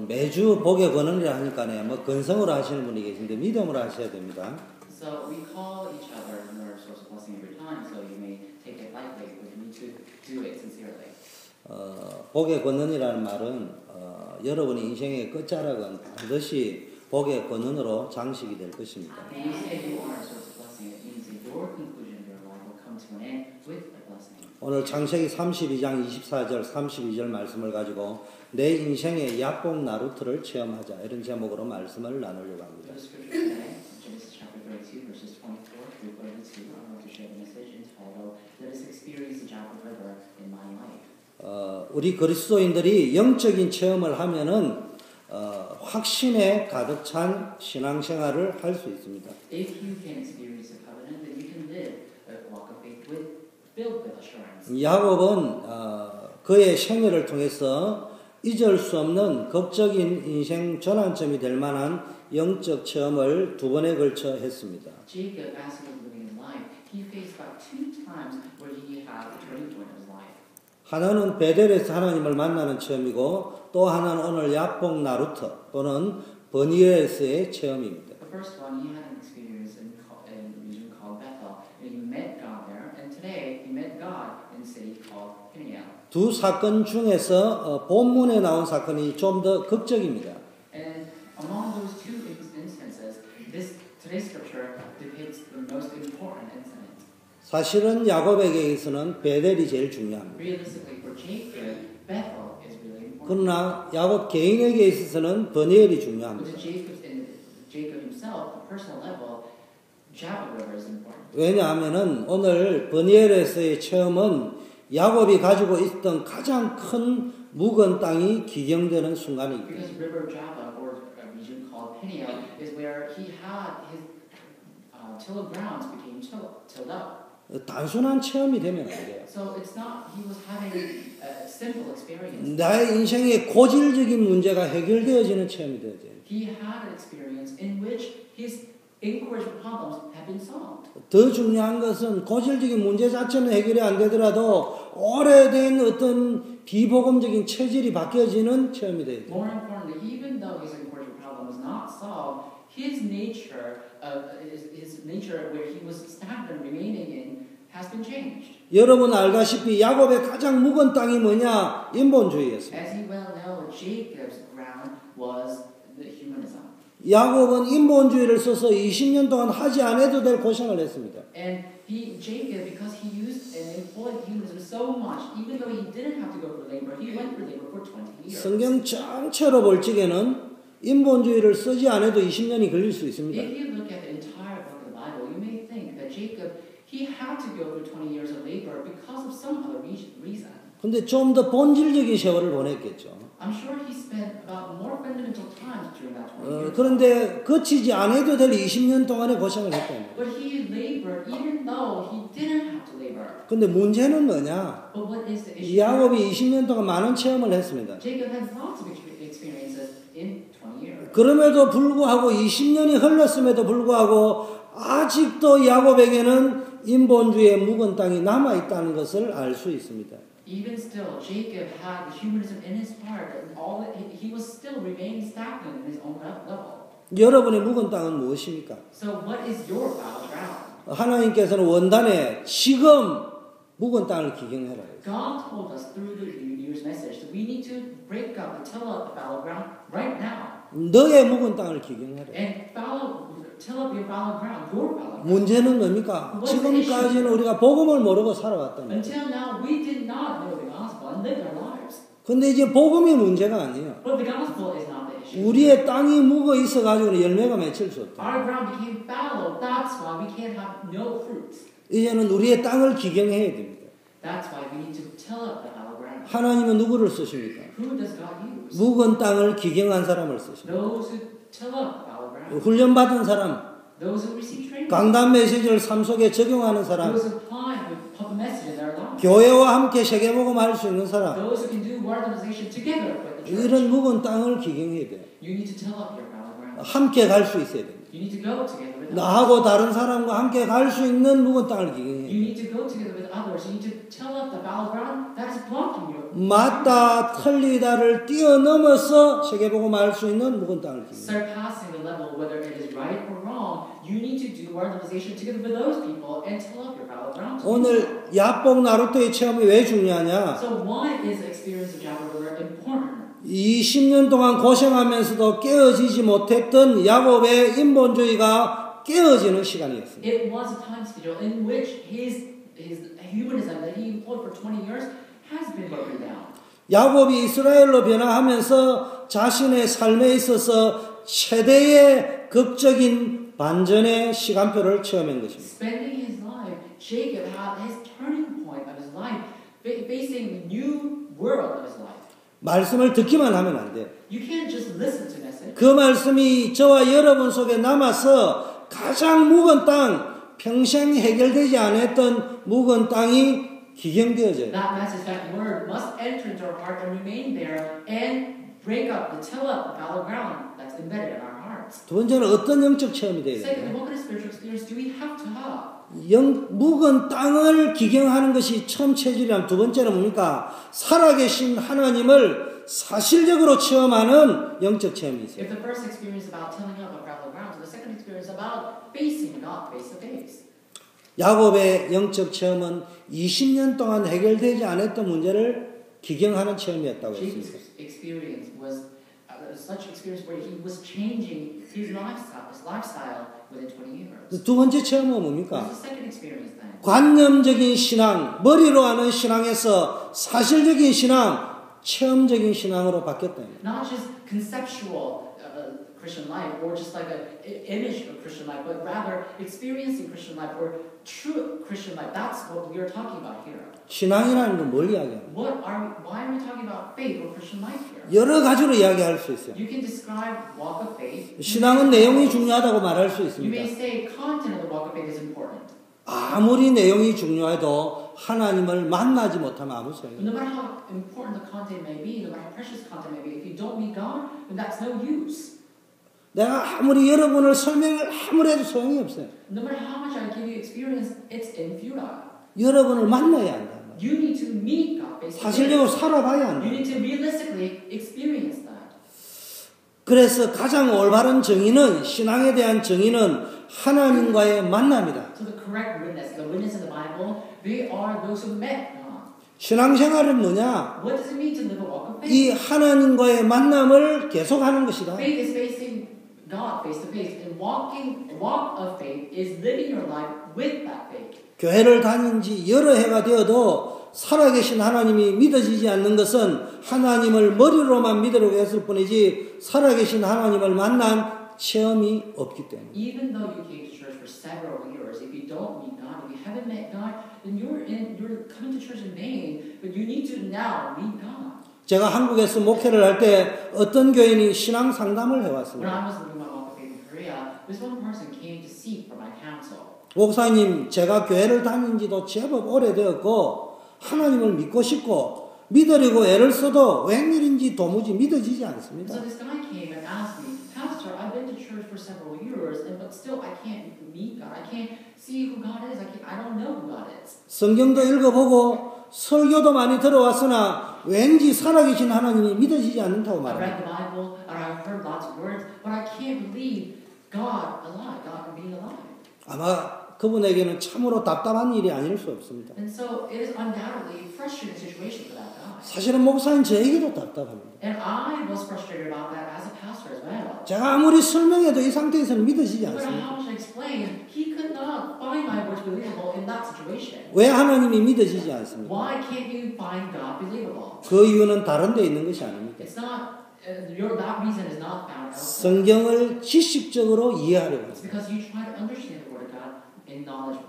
매주 복의 권능이라 하니까요. 뭐 근성으로 하시는 분이 계신데 믿음으로 하셔야 됩니다. So we call each other our source of blessing every time, so you may take it lightly, but you need to do it sincerely. 복의 권능이라는 말은 여러분의 인생의 끝자락은 반드시 복의 권능으로 장식이 될 것입니다. When you say you are a source of blessing, it means that your conclusion of your life will come to an end with a blessing. 오늘 창세기 32장 24절 32절 말씀을 가지고 내 인생의 약복 나루트를 체험하자 이런 제목으로 말씀을 나누려고 합니다. The scripture today, Genesis chapter 32, verses 24 through 32, I want to share a message entitled, Let us experience the Jabbok River in my life. 우리 그리스도인들이 영적인 체험을 하면은 확신에 가득 찬 신앙생활을 할 수 있습니다. If you can experience the covenant, then you can live a walk of faith filled with assurance. 야곱은 그의 생애를 통해서 잊을 수 없는 극적인 인생 전환점이 될 만한 영적 체험을 두 번에 걸쳐 했습니다. Jacob, as he was living his life, he faced about 2 times where he had a turning point of his life. 하나는 베델에서 하나님을 만나는 체험이고 또 하나는 오늘 야복 나루트 또는 버니엘에서의 체험입니다. The first one, he had an experience in a region called Bethel, and he met God there. And today, he met God in a city called Peniel. 두 사건 중에서 본문에 나온 사건이 좀 더 극적입니다. And among those 2 instances, today's scripture depicts the most important incident. 사실은 야곱에게서는 베델이 제일 중요합니다. Realistically, for Jacob, Bethel is really important. 그러나 야곱 개인에게 있어서는 버니엘이 But 중요합니다. to Jacob himself, on a personal level, Jabbok River is important. 왜냐하면은 오늘 버니엘에서의 체험은 야곱이 가지고 있던 가장 큰 묵은 땅이 기경되는 순간이기 Because 때문에 River Jabbok, or a region called Peniel, is where he had his tilled grounds became tilled up. 단순한 체험이 되면 안 돼요. So it's not he was having a simple experience. 나의 인생의 고질적인 문제가 해결되어지는 체험이 되어야 돼요. He had an experience in which his incorrigible problems have been solved. 더 중요한 것은 고질적인 문제 자체는 해결이 안 되더라도 오래된 어떤 비복음적인 체질이 바뀌어지는 체험이 돼야 돼요. More importantly, even though his incorrigible problem was not solved, his nature where he was stagnant remaining in has been changed. 여러분 알다시피 야곱의 가장 묵은 땅이 뭐냐? 인본주의였습니다. As you well know, Jacob's ground was the humanism. 야곱은 인본주의를 써서 20년 동안 하지 않아도 될 고생을 했습니다. And Jacob, because he used and employed humanism so much, even though he didn't have to go for labor, he went for labor for 20 years. 성경 전체로 볼 적에는 인본주의를 쓰지 않아도 20년이 걸릴 수 있습니다. If you look at the entire book of the Bible, you may think that Jacob, he had to go through 20 years of labor because of some other reason. 근데 좀 더 본질적인 세월을 보냈겠죠. I'm sure he spent about more fundamental times during that 20 years. 그런데 거치지 않아도 될 20년 동안의 고생을 했다는 거예요. But he labored even though he didn't have to labor. 근데 문제는 뭐냐? But what is the issue? 야곱이 20년 동안 많은 체험을 했습니다. Jacob had lots of experiences in 20 years. 그럼에도 불구하고 20년이 흘렀음에도 불구하고 아직도 야곱에게는 인본주의의 묵은 땅이 남아있다는 것을 알 수 있습니다. Even still, Jacob had the humanism in his heart, and he was still remaining stagnant in his own level. 여러분의 묵은 땅은 무엇입니까? So, what is your fallow ground? 하나님께서는 원단에 지금 묵은 땅을 기경해라. God told us through the year's message that we need to break up and till up the fallow ground right now. 너의 묵은 땅을 기경해라. And till up your fallow ground, your fallow ground. 문제는 뭡니까? 지금까지는 우리가 복음을 모르고 살아왔단 말이에요. Until now, we did not know the gospel and lived our lives. 근데 이제 복음이 문제가 아니에요. But the gospel is not the issue. 우리의 땅이 묵어 있어가지고는 열매가 맺힐 수 없다. Our ground became fallow. That's why we can't have no fruits. 이제는 우리의 땅을 기경해야 됩니다. That's why we need to till up the fallow ground. 하나님은 누구를 쓰십니까? Who does God use? 묵은 땅을 기경한 사람을 쓰십니다. Those who till up the fallow ground. 훈련받은 사람, Those who receive training. 강단 메시지를 삶 속에 적용하는 사람, Those who apply the message in their lives. 교회와 함께 세계복음할 수 있는 사람, Those who can do word organization together with the church. 이런 묵은 땅을 기경해야 돼요. You need to till up your fallow ground. 함께 갈 수 있어야 됩니다. You need to go together with others. 나하고 다른 사람과 함께 갈 수 있는 묵은 땅을 기경해야 You need to go together with others. You need to till up the fallow ground that is blocking you. 맞다 틀리다를 뛰어넘어서 세계복음을 알 수 있는 묵은 땅을 기경해야 Surpassing the level, whether it is right or wrong, you need to do evangelization together with those people and till up your fallow ground. 오늘 야복 나루토의 체험이 왜 중요하냐? So why is the experience of Jabbok River important? 20년 동안 고생하면서도 깨어지지 못했던 야곱의 인본주의가 깨어지는 시간이었습니다. It was a time schedule in which his humanism that he employed for 20 years has been broken down. 야곱이 이스라엘로 변화하면서 자신의 삶에 있어서 최대의 극적인 반전의 시간표를 체험한 것입니다. Spending his life, Jacob had his turning point of his life, facing the new world of his life. 말씀을 듣기만 하면 안 돼요. You can't just listen to message. 그 말씀이 저와 여러분 속에 남아서 가장 묵은 땅, 평생 해결되지 않았던 묵은 땅이 기경되어져요. That message, that word must enter into our heart and remain there and break up, the till up, the fallow ground that's embedded in our hearts. 두 번째는 어떤 영적 체험이 돼야 Secondly, 돼요? what kind of spiritual experience do we have to have? 묵은 땅을 기경하는 것이 처음 체질이라면 두 번째는 뭡니까? 살아계신 하나님을 사실적으로 체험하는 영적 체험이 있어요. If the first experience is about tilling up a fallow ground, so the second experience is about facing God face to face. 야곱의 영적 체험은 20년 동안 해결되지 않았던 문제를 기경하는 체험이었다고 했습니다. Jacob's experience was such experience where he was changing his lifestyle within 20 years. 두 번째 체험은 뭡니까? What's the second experience then? 관념적인 신앙, 머리로 하는 신앙에서 사실적인 신앙, 체험적인 신앙으로 바뀌었다. Not just conceptual Christian life or just like an image of Christian life, but rather experiencing Christian life or true Christian life. That's what we are talking about here. 신앙이라는 건 뭘 이야기하는 거예요? Why are we talking about faith or Christian life here? 여러 가지로 이야기할 수 있어요. You can describe walk of faith. 신앙은 내용이 중요하다고 말할 수 You 있습니다. may say content of the walk of faith is important. 아무리 내용이 중요해도 하나님을 만나지 못하면 아무 소용이 No matter how important the content may be, no matter how precious content may be, if you don't meet God, then that's no use. 내가 아무리 여러분을 설명을 아무리 해도 소용이 없어요. No matter how much I give you experience, it's infutile. 여러분을 만나야 한다. You need to meet God face to face. 사실적으로 살아봐야 You 한다. need to realistically experience that. 그래서 가장 올바른 정의는 신앙에 대한 정의는 하나님과의 만남이다. So the correct witness, the witness in the Bible, they are those who met God. 신앙생활은 뭐냐? What does it mean to live a walk of faith? 이 하나님과의 만남을 계속하는 것이다. Faith is facing God face to face, and walk of faith is living your life with that faith. 교회를 다닌 지 여러 해가 되어도 살아계신 하나님이 믿어지지 않는 것은 하나님을 머리로만 믿으려고 했을 뿐이지 살아계신 하나님을 만난 체험이 없기 때문에. Even though you came to church for several years, if you don't meet God, if you haven't met God, then you're coming to church in vain. But you need to now meet God. 제가 한국에서 목회를 할 때 어떤 교인이 신앙 상담을 When 해왔습니다. I was living my walk of faith in Korea, this one person came to seek for my counsel. 목사님, 제가 교회를 다닌 지도 제법 오래되었고 하나님을 믿고 싶고 믿으려고 애를 써도 웬일인지 도무지 믿어지지 않습니다. So this guy came and asked me, Pastor, I've been to church for several years, but still I can't meet God. I can't see who God is. I don't know who God is. 성경도 읽어보고 설교도 많이 들어왔으나 왠지 살아계신 하나님이 믿어지지 않는다고 I read 말합니다. the Bible and I've heard lots of words, but I can't believe God alive, God being alive. 아마 그분에게는 참으로 답답한 일이 아닐 수 없습니다. And so it is undoubtedly a frustrating situation for that guy. 사실은 목사님 저에게도 답답합니다. And I was frustrated about that as a pastor as well. 제가 아무리 설명해도 이 상태에서는 믿어지지 No matter 않습니다. how much I explained, he could not find my words believable in that situation. 왜 하나님이 믿어지지 않습니까? Why can't you find God believable? 그 이유는 다른 데 있는 것이 아닙니다. It's not, that reason is not found elsewhere. 성경을 지식적으로 이해하려고 It's 합니다. because you try to understand the Word of God in knowledge.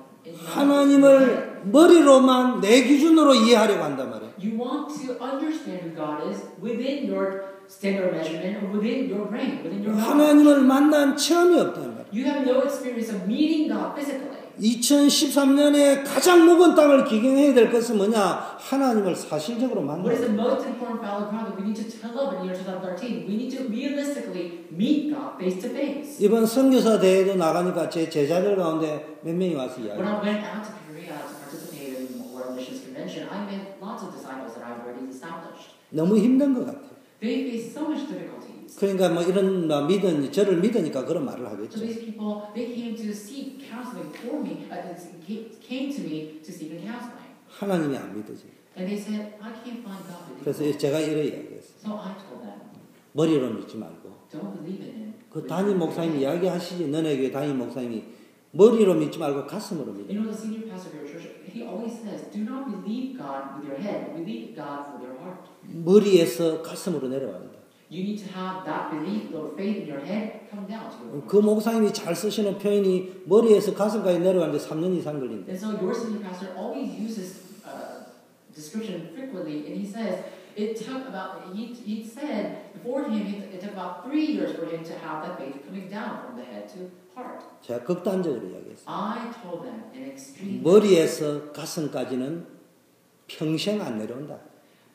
하나님을 머리로만 내 기준으로 이해하려고 한단 말이에요. You want to understand who God is within your standard measurement or within your brain, within your knowledge. 하나님을 만난 체험이 없다는 말이에요. You have no experience of meeting God physically. 2013년에 가장 묵은 땅을 기경해야 될 것은 뭐냐? 하나님을 사실적으로 What is the 만나는 most important battleground that we need to tell of in the year 2013? We need to realistically meet God face to face. 이번 선교사 대회도 나가니까 제 제자들 가운데 몇 명이 와서 When I 이야기해요. went out to Korea to participate in World Missions Convention, I met lots of disciples that I've already established. 너무 힘든 것 같아요. They face so much difficulties. 그러니까 뭐 이런 저를 믿으니까 그런 말을 So 하겠죠. these people, they came to seek counseling for me, came to me to seek counseling. 하나님이 안 믿어져요. And they said, I can't find God with 그래서 you. 제가 이래 이야기했어요. So I told them, 머리로 믿지 말고. don't believe in him. 그 담임 목사님이 이야기하시지. 너네 교회 담임 목사님이 머리로 믿지 말고 가슴으로 믿어. You know, the senior pastor of your church, he always says, do not believe God with your head, believe God with your heart. 머리에서 가슴으로 내려갑니다. You need to have that belief or faith in your head come down to your heart. 그 목사님이 잘 쓰시는 표현이 머리에서 가슴까지 내려가는데 3년 이상 걸린대. And so your senior pastor always uses description frequently, and he says it took about he said before him it took about 3 years for him to have that faith coming down from the head to heart. 제가 극단적으로 이야기했어요. I told them in extreme. 머리에서 가슴까지는 평생 안 내려온다.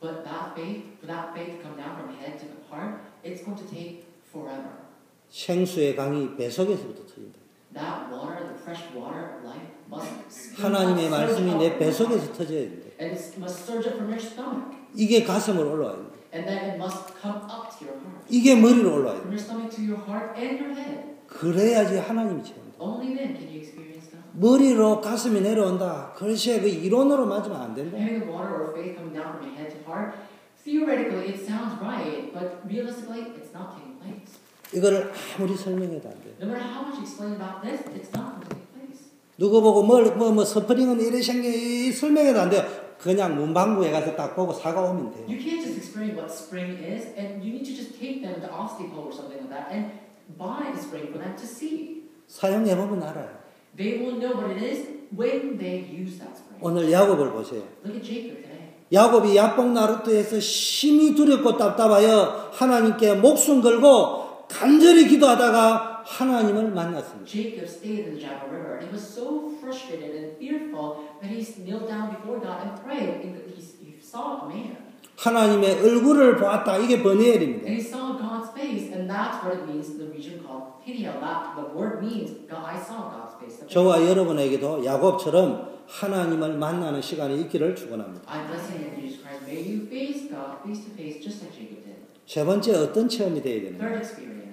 But for that faith to come down from head to heart, it's going to take forever. 생수의 강이 뱃속에서부터 터진다. That water, the fresh water of life, must 하나님의 말씀이 surge 내 up 뱃속에서 터져야 된다. and it must surge up from your stomach, 이게 가슴으로 올라와야 된다. and then it must come up to your heart, 이게 머리로 올라와야 from 된다. your stomach to your heart and your head. 그래야지 하나님이 체험된다. Only then can you experience God. 머리로 가슴이 내려온다. 그렇지 그 이론으로 맞으면 안 된다. Having the water or faith coming down from your head to heart, theoretically it sounds right, but realistically it's not taking place. 이거를 아무리 설명해도 안 돼. No matter how much you explain about this, it's not going to take place. 누구 보고 뭐 스프링은 이래 생겨 설명해도 안 돼요. 그냥 문방구에 가서 딱 보고 사가 오면 돼요. You can't just explain what spring is, and you need to just take them to Office Depot or something like that and buy a spring for them to see. 사용해 보면 알아요. They will know what it is when they use that spring. 오늘 야곱을 보세요. Look at Jacob today. 야곱이 야복 나루트에서 심히 두렵고 답답하여 하나님께 목숨 걸고 간절히 기도하다가 하나님을 만났습니다. Jacob stayed in the Jabal River, and he was so frustrated and fearful that he knelt down before God and prayed. And he saw a man. 하나님의 얼굴을 보았다. 이게 And 버니엘입니다. he saw God's face, and that's what it means. The region called Peniel. That the word means God. I saw God's face. 저와 여러분에게도 야곱처럼 하나님을 만나는 시간이 있기를 축원합니다. I bless you in Jesus Christ. May you face God face to face, just like Jacob did. 세 번째 어떤 체험이 되어야 되느냐? Third experience.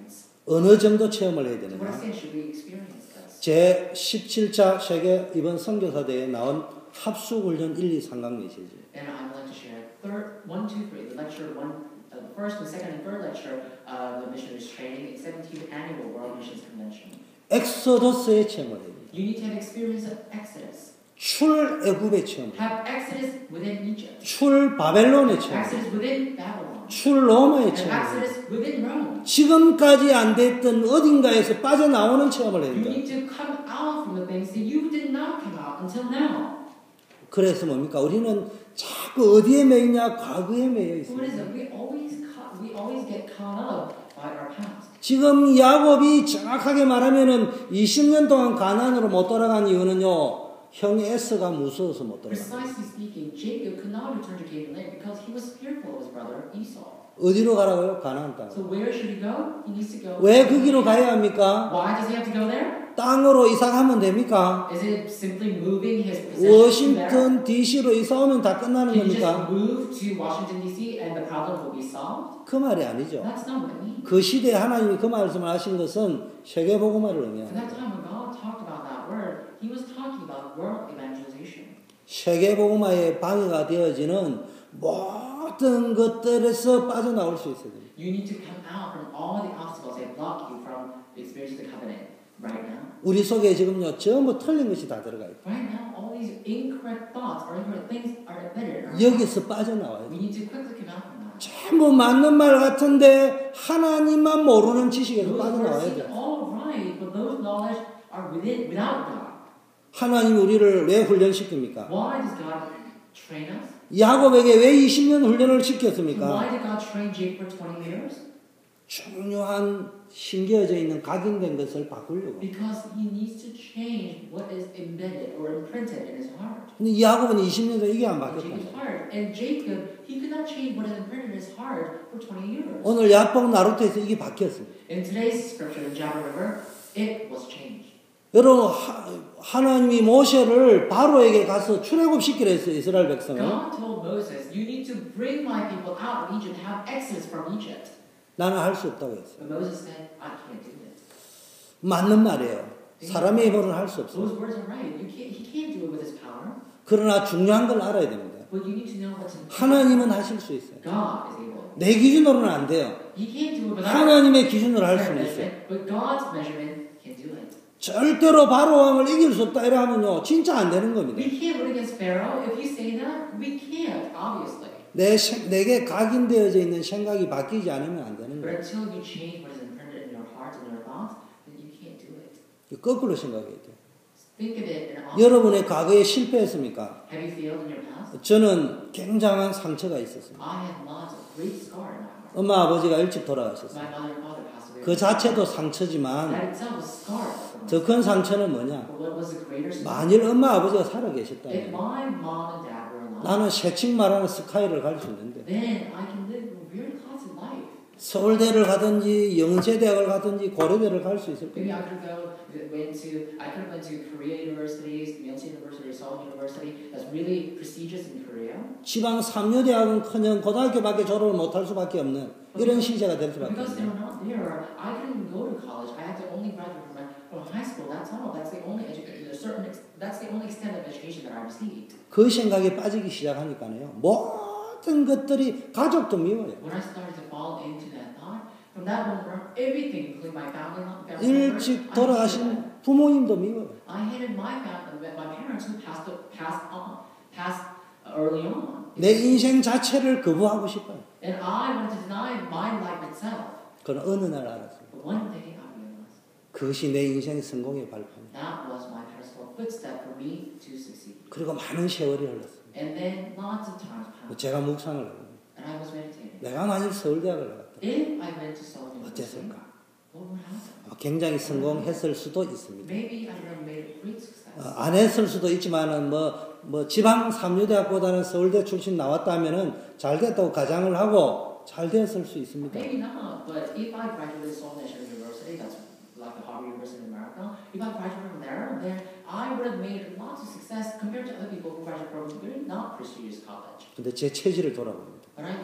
어느 정도 체험을 해야 To what 되느냐? extent should we experience this? 제 17차 세계 이번 선교사대회에 나온 합숙훈련 1, 2, 3강 메시지. And I would like to share third, 1, 2, 3, the lecture one, the first and second and third lecture of the missionaries training in 17th annual World Missions Convention. 엑소더스의 체험을 해야 됩니다. You need to have experience of Exodus. 출애굽의 체험, Have Exodus within Egypt. 출 바벨론의 체험, Exodus within Babylon. 출 로마의 And 체험. Exodus within Rome. 지금까지 안 됐던 어딘가에서 빠져나오는 체험을 해야 You 된다. need to come out from the things that you did not come out until now. 그래서 뭡니까? 우리는 자꾸 어디에 매이냐? 과거에 매여 So what is 있습니다. it? We always get caught up by our past. 지금 야곱이 정확하게 말하면은 20년 동안 가나안으로 못 돌아간 이유는요. 형 에서가 무서워서 못 돌아간 거예요. Precisely speaking, Jacob could not return to Canaan land because he was fearful of his brother Esau. 어디로 가라고요? 가나안 땅. So where should he go? He needs to go. 왜 그 길로 가야 합니까? Why does he have to go there? 땅으로 이사 가면 됩니까? Is it simply moving his possessions there? 워싱턴 DC로 이사 오면 다 끝나는 Can you just 겁니까? move to Washington D.C. and the problem will be solved? 그 말이 아니죠. That's not what it means. 그 시대에 하나님이 그 말씀을 하신 것은 세계복음화를 At 의미합니다. that time when God talked about that word, he was talking about world evangelization. 세계복음화에 방해가 되어지는 모든 것들에서 빠져나올 수 있어야 됩니다. You need to come out from all the obstacles that block you from experiencing the covenant right now. 우리 속에 지금요 전부 틀린 것이 다 들어가 있고 Right now, all these incorrect thoughts or incorrect things are embedded in our 여기서 빠져나와야 We 돼요. need to quickly come out from that. 전부 맞는 말 같은데 하나님만 모르는 지식에서 Those words 빠져나와야 seem 돼요. all right, but those knowledge are without God. 하나님이 우리를 왜 훈련시킵니까? Why does God train us? 야곱에게 왜 20년 훈련을 Why 시켰습니까? did God train Jacob for 20 years? 중요한 심겨져 있는 각인된 것을 바꾸려고. Because he needs to change what is embedded or imprinted in his heart. 근데 이 야곱은 20년 동안 이게 안 Jacob's 바뀌었다. heart. And Jacob, he could not change what is imprinted in his heart for 20 years. 오늘 야복 나루토에서 이게 바뀌었어요. In today's scripture in Jabbok River, it was changed. 여러분 하나님이 모세를 바로에게 가서 출애굽시키려 했어요. 이스라엘 백성을. God told Moses, you need to bring my people out of Egypt, have exodus from Egypt. 나는 할 수 없다고 했어요. But Moses said, I can't do it. 맞는 말이에요. 사람의 힘으로는 할 수 없어요. Those words are right. He can't do it with his power. 그러나 중요한 걸 알아야 됩니다. But you need to know what's in 하나님은 하실 수 있어요. God is able. 내 기준으로는 안 돼요. He can't do it without 하나님의 기준으로 할 수는 있어요. measurement, but God's measurement can do it. 절대로 바로 왕을 이길 수 없다 이러면요 진짜 안 되는 겁니다. We can't win against Pharaoh. If you say that, we can't, obviously. 내게 각인되어져 있는 생각이 바뀌지 않으면 안 되는 But 거예요. until you change what is imprinted in your heart and your thoughts, then you can't do it. 거꾸로 생각해야 돼요. Think of it in an 여러분의 과거에 실패했습니까? Have you failed in your past? 저는 굉장한 상처가 있었습니다. I had lots of great scar in my heart. 엄마 아버지가 일찍 돌아가셨어요. My mother and father passed away. 그 자체도 상처지만 That itself was scarred. 더 큰 상처는 뭐냐? But what was the greater scar? 만일 엄마 아버지가 If 살아계셨다면 my mom and dad were alive, 나는 새칭 말하는 스카이를 갈 수 있는데 then I can live a very classic life. 서울대를 가든지 영세대학을 가든지 고려대를 갈 수 있을 Maybe 거예요. I could have went to Korea universities, Yonsei University, Seoul University. That's really prestigious in Korea. 지방 3류대학은커녕 고등학교밖에 졸업을 못할 수밖에 없는 이런 시대가 될 수밖에 Because they 없는. were not there, I couldn't go to college. I had to only graduate from high school. That's all. That's the only that's the only extent of education that I received. 그 생각에 빠지기 시작하니까요. 모든 것들이 가족도 미워요. When I started to fall into that thought, from that moment on, everything, including my family members, 일찍 I 돌아가신 부모님도 미워요. hated my parents who passed early on. 내 인생 자체를 거부하고 싶어요. And I wanted to deny my life itself. 그러나 어느 날 알았어요. But one day I realized 그것이 내 인생의 성공의 발판이에요. that was my personal footstep for me to succeed. 그리고 많은 세월이 흘렀어요. And then lots of times passed. 제가 묵상을 하고 And I was meditating. 내가 만일 서울대학을 나갔다. If I went to Seoul University, 어땠을까? what would happen? 굉장히 성공했을 수도 있습니다. Maybe I would have made a great success. 안 했을 수도 있지만은 뭐 지방 3류대학보다는 서울대 출신 나왔다면은 잘 됐다고 가정을 하고 잘 되었을 수 있습니다. Maybe not, but if I graduated Seoul National University, that's like the Harvard University in America, if I graduated from there, then I would have made lots of success compared to other people who graduated from very not prestigious college. 근데 제 체질을 돌아봅니다. But I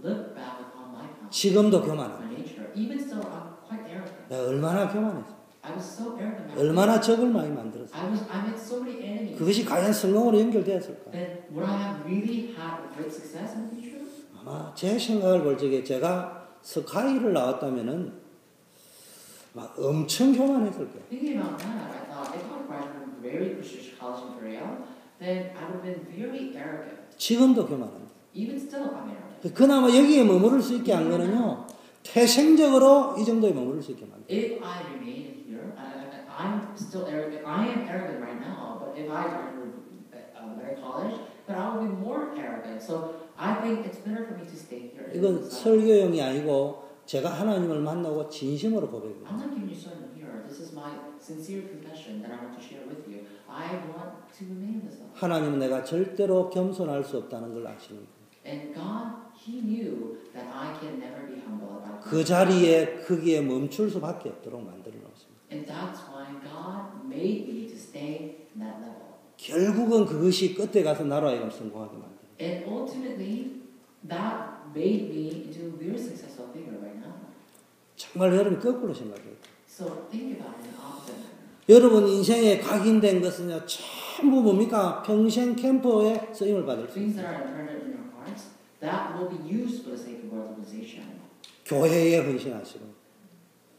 look back upon my past, 지금도 교만합니다. my nature. Even still, I'm quite arrogant. 내가 얼마나 교만했어. I was so arrogant. 얼마나 적을 많이 만들었어. I met so many enemies. 그것이 과연 성공으로 연결되었을까? Then would I have really had a great success in the future? 아마 제 생각을 볼 적에 제가 스카이를 나왔다면은 막 엄청 교만했을 거예요. Thinking about that, I thought if I graduated from a very prestigious college in Korea, then I would have been very arrogant. 지금도 교만합니다. Even still, I'm arrogant. 그나마 여기에 머무를 수 있게 한 거는요. 태생적으로 이 정도에 머무를 수 있게 만들어요. If I remain here, I'm still arrogant. I am arrogant right now, but if I graduated from college, then I will be more arrogant. So I think it's better for me to stay here. 이건 설교용이 아니고 제가 하나님을 만나고 진심으로 고백해요. I'm not giving you sermon here. This is my sincere confession that I want to share with you. I want to remain in this life. 하나님은 내가 절대로 겸손할 수 없다는 걸 아시는 거예요. And God, He knew that I can never be humble about 그 자리에 거기에 멈출 수밖에 없도록 만들어 놓습니다. And that's why God made me to stay in that level. 결국은 그것이 끝에 가서 나로 하여금 성공하게 만들어요. And ultimately, that made me into a very successful figure right now. 정말 여러분 거꾸로 생각해요. So think about it in the opposite manner. 여러분 인생에 각인된 것은요 전부 뭡니까? 평생 캠프에 쓰임을 받을 수 Things 있어요. that are imprinted in your hearts, that will be used for the sake of organization. 교회에 헌신하시고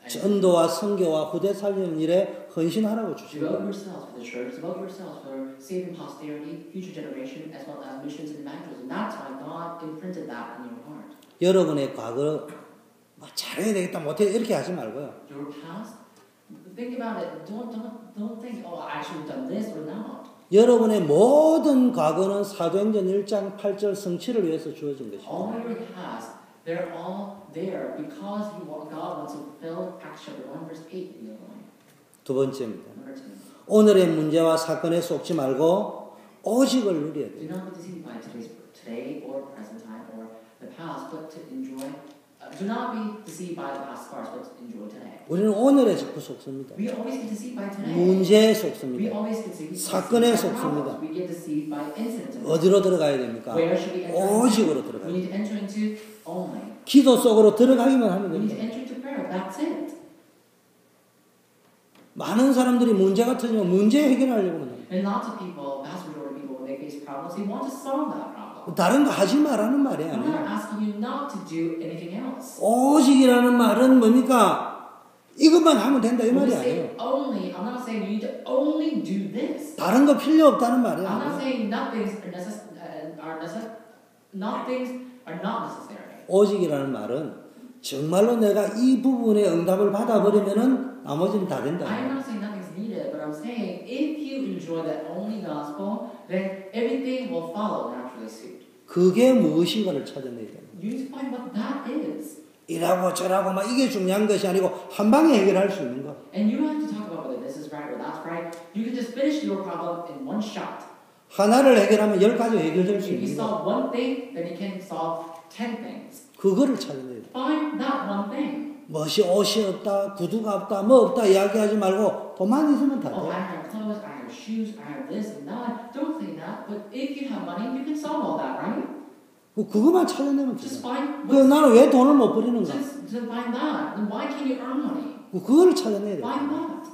전도와 선교와 후대 살리는 일에 헌신하라고 주시고 Devote yourselves for the church, devote yourselves for saving posterity, future generation, as well as missions and evangelism. That's why God imprinted that in your heart. 여러분의 과거 뭐 잘해야 되겠다 못해 이렇게 하지 말고요. Your past, think about it. Don't think, oh, I should have done this or not. 여러분의 모든 과거는 사도행전 1장 8절 성취를 위해서 주어진 것입니다. All your past They're all there because God wants to fulfill Acts chapter 1 verse 8 in the line. 두 번째입니다. Number 2. 오늘의 문제와 사건에 속지 말고 오직을 누려야 Do 돼요. not be deceived by today or present time or the past, but to enjoy. Do not be deceived by the past scars, but to enjoy today. 우리는 오늘에 자꾸 속습니다. We always get deceived by today. 문제에 We 속습니다. always get deceived 사건에 by 속습니다. problems. We get deceived by incidents. 어디로 들어가야 됩니까? Where should we enter? 오직으로 We 들어가야 need 돼요. to enter into only. 기도 속으로 들어가기만 하면 We need to 됩니다. enter into prayer. That's it. 많은 사람들이 문제가 터지면 문제 해결하려고 합니다. And lots of people, vast majority of people, when they face problems, they want to solve that problem. 다른 거 하지 말라는 말이 I'm not 아니에요. asking you not to do anything else. 오직이라는 말은 뭡니까? 이것만 하면 된다 이 When 말이 we 아니에요. say only, I'm not saying you need to only do this. 다른 거 필요 없다는 말이 I'm not 아니에요. saying nothings are not necessary. 오직이라는 말은 정말로 내가 이 부분에 응답을 받아버리면은 나머지는 다 된다. I'm not saying nothing's needed, but I'm saying if you enjoy that only gospel, then everything will follow naturally suit. 그게 무엇인가를 찾아내야 돼요. You need to find what that is. 이라고 저라고 막 이게 중요한 것이 아니고 한 방에 해결할 수 있는 것. And you don't have to talk about whether this is right or that's right. You can just finish your problem in one shot. 하나를 해결하면 10가지 해결될 수 If you 있는 것. solve one thing, then you can solve 10 things. 그거를 찾아내야 돼요. Find that one thing. 멋이 옷이 없다, 구두가 없다, 뭐 없다 이야기하지 말고 돈만 있으면 다 Oh, 돼. I have clothes, I have shoes, I have this and that. Don't say that. But if you have money, you can solve all that, right? 그것만 찾아내면 Just 돼요. find 그 what's 나는 왜 돈을 못 버리는가? just find that. Then why can't you earn money? 그거를 찾아내야 돼요. Find that.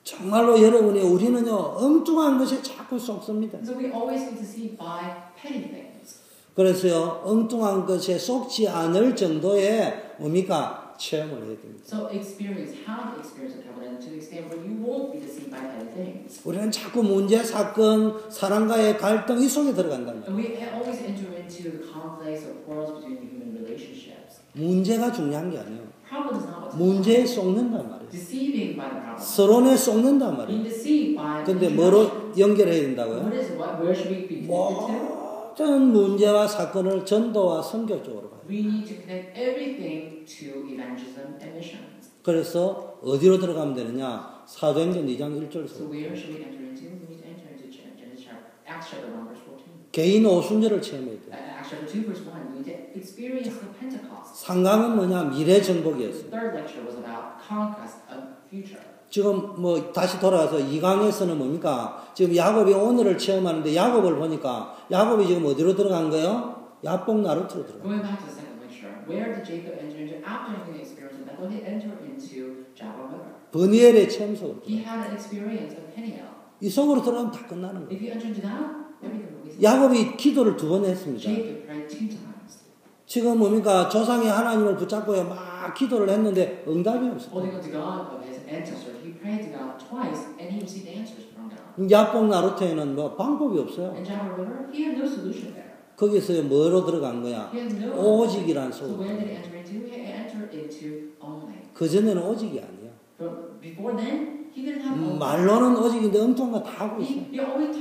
정말로 여러분이 우리는요 엉뚱한 것에 자꾸 속습니다. So we always get deceived by petty things. 그래서요 엉뚱한 것에 속지 않을 정도의 뭡니까 체험을 해야 됩니다. So experience, how to experience the covenant to the extent where you won't be deceived by petty things. 우리는 자꾸 문제, 사건, 사람과의 갈등 이 속에 들어간단 말이에요. And we always enter into the conflicts or quarrels between the human relationships. 문제가 중요한 게 아니에요. Problem is not what's 문제에 속는단 말이에요. deceiving by the problem. 서론에 속는단 Being 말이에요. deceived by 근데 the 뭐로 연결해야 된다고요? What is it? Where should we be connected to? 모든 문제와 사건을 전도와 선교 쪽으로 가요. We need to connect everything to evangelism and missions. 그래서 어디로 들어가면 되느냐? 사도행전 2장 1절에서 So where should we enter into? We need to enter into Genesis chapter, Acts chapter 1 verse 14. 개인 오순절을 체험해야 돼요. Acts chapter 2 verse 1. We need to experience the Pentecost. 상강은 뭐냐? 미래 The 정복이었어요. third lecture was about conquest of future. 지금 뭐 다시 돌아가서 2강에서는 뭡니까? 지금 야곱이 오늘을 체험하는데 야곱을 보니까 야곱이 지금 어디로 들어간 거예요? 야복 나루트로 들어간 거예요. Going back to the second lecture, where did Jacob enter into after having the experience of Bethel? He entered into Jabal River. 버니엘의 체험 속으로 He 들어가요. had an experience of Peniel. 이 속으로 들어가면 다 끝나는 거예요. If you enter into that, everything will be 야곱이 기도를 2번 했습니다. Jacob prayed 2 times. 지금 뭡니까? 조상의 하나님을 붙잡고요. 막 기도를 했는데 응답이 없어요. Holding on to God of his ancestors, he prayed to God twice and he received answers from God. 야복 나루트에는 뭐 방법이 없어요. In Jabal River, he had no solution there. 거기서 뭐로 들어간 거야? He had no. 오직이란 So 속으로. where did he enter into? He entered into only. 그전에는 오직이 아니야. But before then, he didn't have only. 말로는 오직인데 엉뚱한 거 다 하고 있어. He always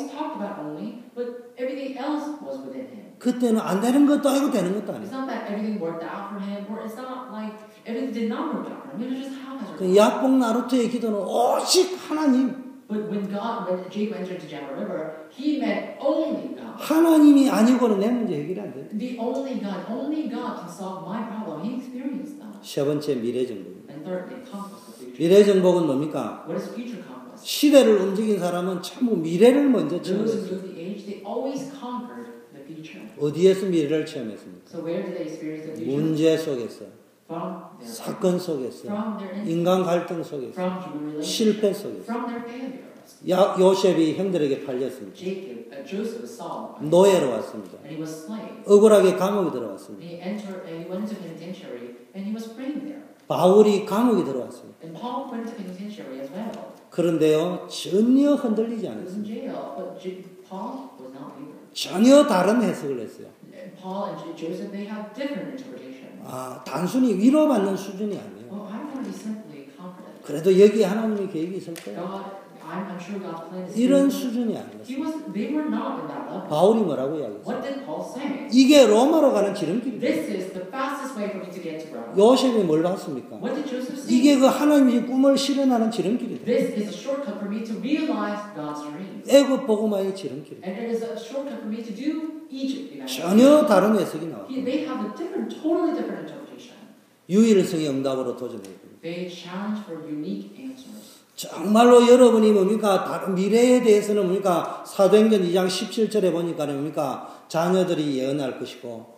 talked about only, but everything else was within him. 그때는 안 되는 것도 아니고 되는 것도 It's 아니야. not that everything worked out for him, or it's not like everything did not work out for him. It was just haphazard. 그 야복 나루트의 기도는 오직 하나님. But when Jacob entered into Jabal River, he meant only God. 하나님이 아니고는 내 문제 해결이 안 돼. The only God can solve my problem. He experienced that. 세 번째 미래 정복입니다. And thirdly, conquest of future. 미래 정복은 뭡니까? What is future conquest? 시대를 움직인 사람은 전부 미래를 먼저 Those who 체험했어요. knew the age, they always conquered the future. 어디에서 미래를 체험했습니까? So where did they experience the future? 문제 속에서, From their 사건 속에서, from their 인간 갈등 속에서, from human relationships, 실패 속에서. from their failures. 요셉이 형들에게 팔렸습니다. Joseph was sold, 노예로 왔습니다. and he was slave. 억울하게 감옥에 들어왔습니다. He went into penitentiary, and he was framed there. 바울이 감옥에 들어왔습니다. And Paul went into penitentiary as well. 그런데요 전혀 흔들리지 He was in 않았습니다. jail, but Paul was not wavered. 전혀 다른 해석을 했어요. And Paul and Joseph, they have different interpretations. 단순히 위로받는 수준이 아니에요. Well, I want to be simply confident. 그래도 여기에 하나님의 계획이 있을 거예요. God, I'm sure God's plan is 이런 still. 수준이 아니었어요. They were not in that level. 바울이 뭐라고 이야기했어요? What did Paul say? 이게 로마로 가는 지름길이다. This is the fastest way for me to get to Rome. 요셉이 뭘 봤습니까? What did Joseph see? 이게 그 하나님의 꿈을 실현하는 지름길이다. This is a shortcut for me to realize God's dreams. 애굽 복음화의 지름길이다. And it is a shortcut for me to do Egypt. 전혀 다른 해석이 나와. They have a totally different interpretation. 유일성의 응답으로 도전해야 됩니다. They challenge for unique answers. 정말로 여러분이 뭡니까? 다른 미래에 대해서는 뭡니까? 사도행전 2장 17절에 보니까 뭡니까? 자녀들이 예언할 것이고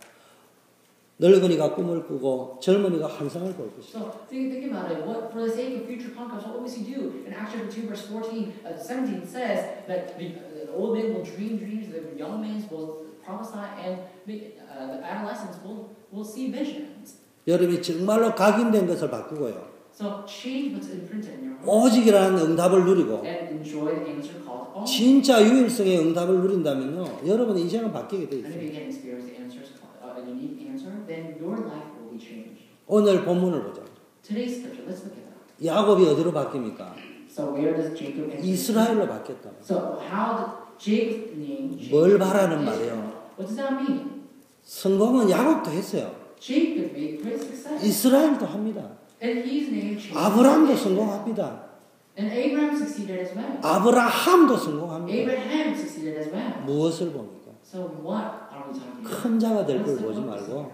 늙은이가 꿈을 꾸고 젊은이가 환상을 볼 것이다. So think about it. What for the sake of future conquest, what was he do? In Acts chapter 2, verse 17 says that the old men will dream dreams, the young men will prophesy, and the adolescents will see visions. 여러분이 정말로 각인된 것을 바꾸고요. So change what's imprinted in your heart. 오직이라는 응답을 누리고 And enjoy the answer called on. 진짜 유일성의 응답을 누린다면요, 여러분의 인생은 바뀌게 돼 And if 있어요. you can experience the answers, a unique answer, then your life will be changed. 오늘 본문을 보자. Today's scripture, let's look at that. 야곱이 어디로 바뀝니까? So where does Jacob enter? 이스라엘로 바뀌었다. So how did Jacob name Jacob? 뭘 바라는 말이에요? What does that mean? 성공은 야곱도 했어요. Jacob made great success. 이스라엘도 합니다. And he's named Jacob. 아브라함도 성공합니다. And Abraham succeeded as well. 아브라함도 성공합니다. Abraham succeeded as well. 무엇을 봅니까? So what are we talking about? 큰 자가 될 걸 보지 말고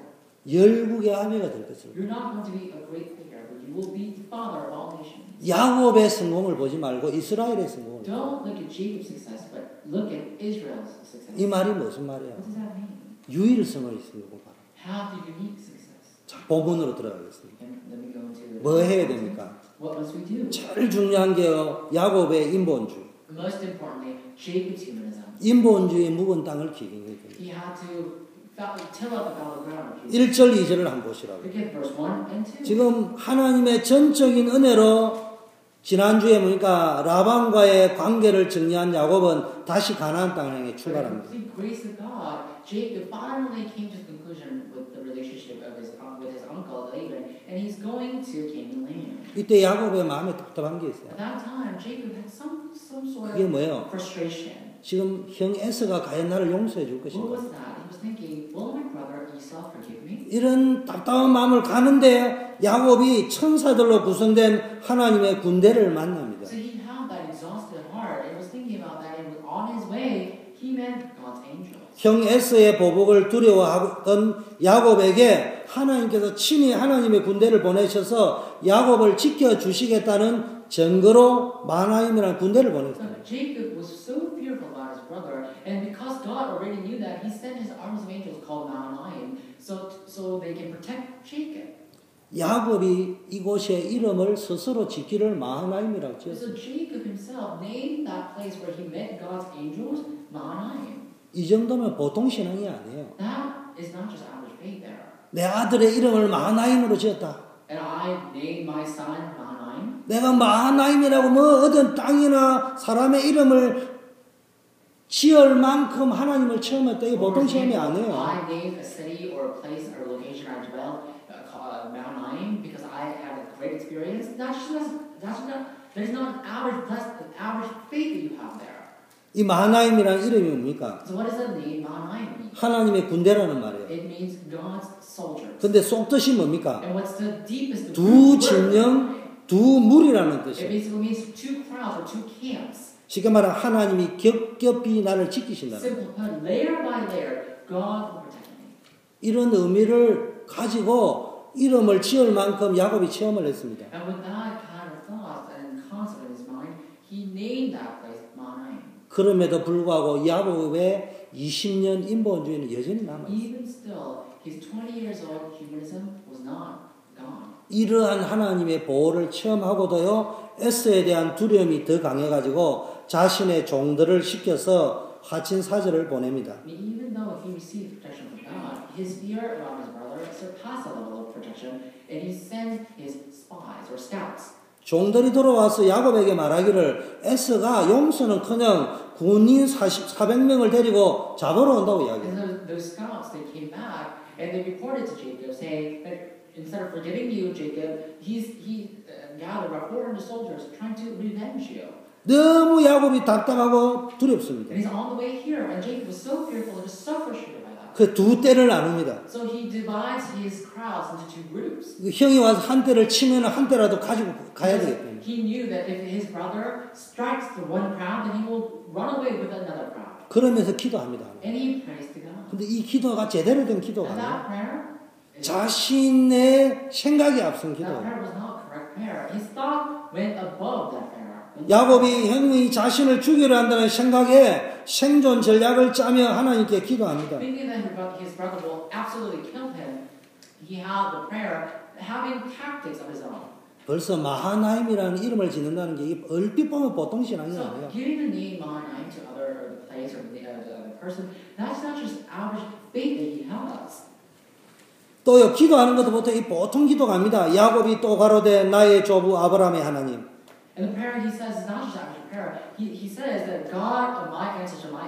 열국의 아비가 될 것을. You're not going to be a great leader, but you will be the father of all nations. 야곱의 성공을 보지 말고 이스라엘의 성공을. Don't look at Jacob's success, but look at Israel's success. 이 말이 무슨 말이야? What does that mean? 유일성을 있으려고 봐라. Have the unique success. 자, 본문으로 들어가겠습니다. And let me go into the 뭐 해야 됩니까? What must we do? 제일 중요한 게요, 야곱의 인본주의. Most importantly, Jacob's humanism. 인본주의 묵은 땅을 기경해야 됩니다. He had to till up about the ground. 1절 2절을 한번 보시라고. Look at verse 1 and 2. 지금 하나님의 전적인 은혜로 지난주에 보니까 라반과의 관계를 정리한 야곱은 다시 가나안 땅을 향해 출발합니다. By the grace of God, Jacob finally came to the conclusion with the relationship of his uncle Laban, and he's going to Canaan land. 이때 야곱의 마음에 답답한 게 있어요. At that time, Jacob had some sort 그게 of 뭐예요? frustration. 지금 형 에서가 과연 나를 용서해 줄 What 것인가? was that? He was thinking, will my brother Esau forgive me? 이런 답답한 마음을 가는데 야곱이 천사들로 구성된 하나님의 군대를 만납니다. So he had that exhausted heart and was thinking about that, and on his way, he met God's angels. 형 에서의 보복을 두려워하던 야곱에게 하나님께서 친히 하나님의 군대를 보내셔서 야곱을 지켜주시겠다는 증거로 마나임이라는 군대를 보냈어요. So Jacob was so fearful about his brother, and because God already knew that, he sent his armies of angels called Mahanaim, so they can protect Jacob. 야곱이 이곳의 이름을 스스로 짓기를 마하나임이라고 So 지었어요. Jacob himself named that place where he met God's angels Mahanaim. 이 정도면 보통 신앙이 아니에요. That is not just average faith there. 내 아들의 이름을 마하나임으로 지었다. And I named my son Mahanaim. 내가 마하나임이라고 뭐 어떤 땅이나 사람의 이름을 지을 만큼 하나님을 처음 했다. 이게 보통 시험이 아니에요. I named a city or a place or location I dwell called Mahanaim because I had a great experience. That is not average faith that you have there. 이 마하나임이라는 이름이 뭡니까? So what does the name Mahanaim mean? 하나님의 군대라는 말이에요. It means God's soldiers. 근데 속뜻이 뭡니까? And what's the deepest? 두 진영, 두 물이라는 It 뜻이에요. basically means two crowds or two camps. 쉽게 말하면 하나님이 겹겹이 나를 지키신다는 거예요. Simple put, layer by layer, God will protect me. 이런 의미를 가지고 이름을 지을 만큼 야곱이 체험을 했습니다. And with that kind of thought and concept in his mind, he named that place Mahanaim. 그럼에도 불구하고 야곱의 20년 인본주의는 여전히 남아있어요. Even still, his 20 years old humanism was not gone. 이러한 하나님의 보호를 체험하고도요, 에스에 대한 두려움이 더 강해가지고 자신의 종들을 시켜서 화친 사절을 보냅니다. Even though he received protection from God, his fear about his brother surpassed the level of protection, and he sent his spies or scouts. 종들이 돌아와서 야곱에게 말하기를 에스가 용서는커녕 군인 400명을 데리고 잡으러 온다고 이야기해요. And those scouts, they came back and they reported to Jacob, saying that instead of forgiving you, Jacob, he gathered about 400 soldiers trying to revenge you. 너무 야곱이 답답하고 두렵습니다. And he's on the way here, and Jacob was so fearful and just so frustrated by that. 그 두 떼를 나눕니다. So he divides his crowds into two groups. 형이 와서 한 떼를 치면 한 떼라도 가지고 가야 되겠다. He knew that if his brother strikes the one crowd, then he will run away with another crowd. 그러면서 기도합니다. And he prays to God. 근데 이 기도가 제대로 된 기도가 And 아니에요. that prayer, 자신의 생각이 앞선 that 기도예요. prayer was not correct prayer. His thought went above that prayer. 야곱이 형이 자신을 죽이려 한다는 생각에 생존 전략을 짜며 하나님께 기도합니다. Thinking that his brother will absolutely kill him, he had the prayer having tactics of his own. 벌써 마하나임이라는 이름을 짓는다는 게 얼핏 보면 보통 신앙이 So 아니에요. giving the name Mahanaim to other place or the other person, that's not just average faith that he has. 또요 기도하는 것도 보통 기도가 아닙니다. 야곱이 또 가로되 나의 조부 아브라함의 하나님. And the prayer he says is not just average prayer. He says that God of my ancestor, my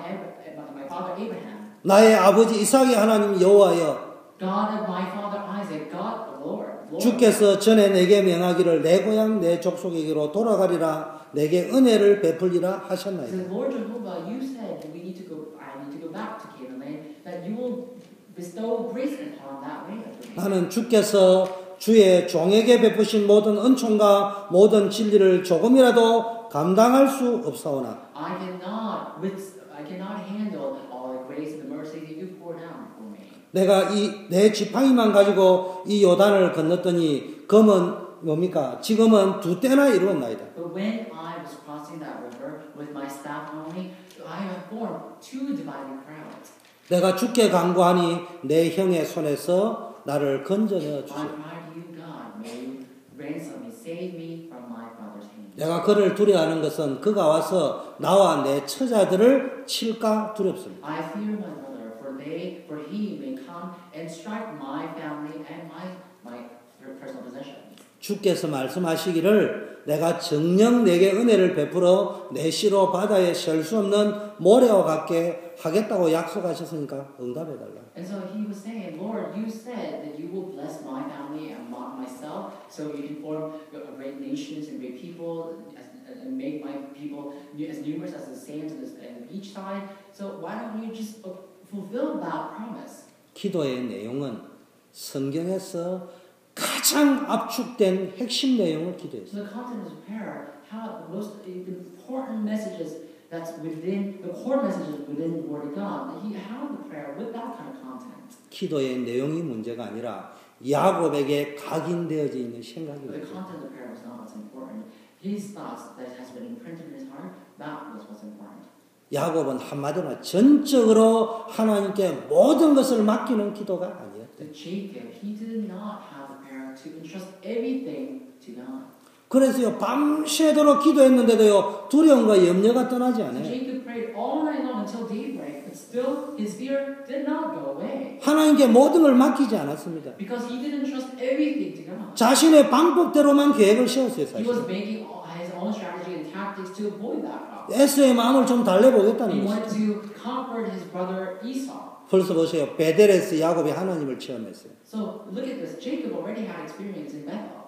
father Abraham, 나의 아버지 이삭의 하나님 여호와여 God of my father Isaac, God the Lord. 주께서 전에 내게 명하기를 내 고향 내 족속에게로 돌아가리라 내게 은혜를 베풀리라 하셨나이다. Says, Lord Jehovah, you said I need to go back to Canaan land, that you will bestow grace upon that land. 나는 주께서 주의 종에게 베푸신 모든 은총과 모든 진리를 조금이라도 감당할 수 없사오나 I cannot handle all the grace and the mercy that you poured out for me. 내가 내 지팡이만 가지고 이 요단을 건넜더니 검은 뭡니까? 지금은 두 떼나 이루었나이다. But when I was crossing that river with my staff only, I have formed two dividing crowds. 내가 주께 간구하니 내 형의 손에서 나를 건져내어 I 주시오. cried to you, God, may you ransom me, save me from my father's hand. 내가 그를 두려워하는 것은 그가 와서 나와 내 처자들을 칠까 두렵습니다. I fear my brother, for he may come and strike my family and my personal possessions. 주께서 말씀하시기를 내가 정녕 내게 은혜를 베풀어 내 씨로 바다에 셀 수 없는 모래와 같게 하겠다고 약속하셨으니까 응답해달라. And so he was saying, Lord, you said that you will bless my family and myself, so you can form great nations and great people, and make my people as numerous as the sands and the beach side. So why don't you just fulfill that promise? 기도의 내용은 성경에서 가장 압축된 핵심 내용을 기도했어요. So the content of prayer, how the most important messages that's within the core messages within the Word of God. He had the prayer with that kind of content. 기도의 내용이 문제가 아니라 야곱에게 각인되어져 있는 생각입니다. The content of the prayer was not what's important. His thoughts that has been imprinted in his heart, that was what's important. 야곱은 한마디로 전적으로 하나님께 모든 것을 맡기는 기도가 아니었대요. The Jacob, he did not have the prayer to entrust everything to God. 그래서요 밤새도록 기도했는데도요 두려움과 염려가 떠나지 So 않아요. Jacob prayed all night long until daybreak, but still his fear did not go away. 하나님께 모든 걸 맡기지 않았습니다. Because he didn't trust everything to God. 자신의 방법대로만 계획을 세웠어요. He was 사실. making his own strategy and tactics to avoid that problem. 에서의 마음을 좀 달래보겠다는 He 거죠. wanted to comfort his brother Esau. 벌써 보세요. 베델에서 야곱이 하나님을 체험했어요. So look at this. Jacob already had experience in Bethel.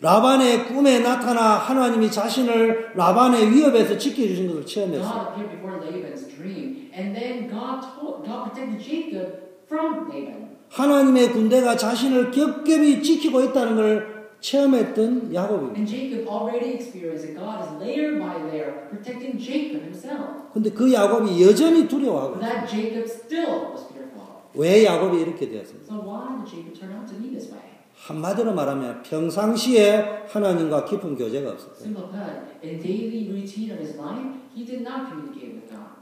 라반의 꿈에 나타나 하나님이 자신을 라반의 위협에서 지켜주신 것을 체험했어요. God appeared before Laban's dream, and then God protected Jacob from Laban. 하나님의 군대가 자신을 겹겹이 지키고 있다는 걸 체험했던 야곱입니다. And Jacob already experienced that God is layer by layer protecting Jacob himself. 근데 그 야곱이 여전히 두려워하고 But that Jacob still was fearful. 왜 야곱이 이렇게 되었습니까? So why did Jacob turn out to be this way? 한마디로 말하면 평상시에 하나님과 깊은 교제가 없었어요. Simple put, in daily routine of his life, he did not communicate with God.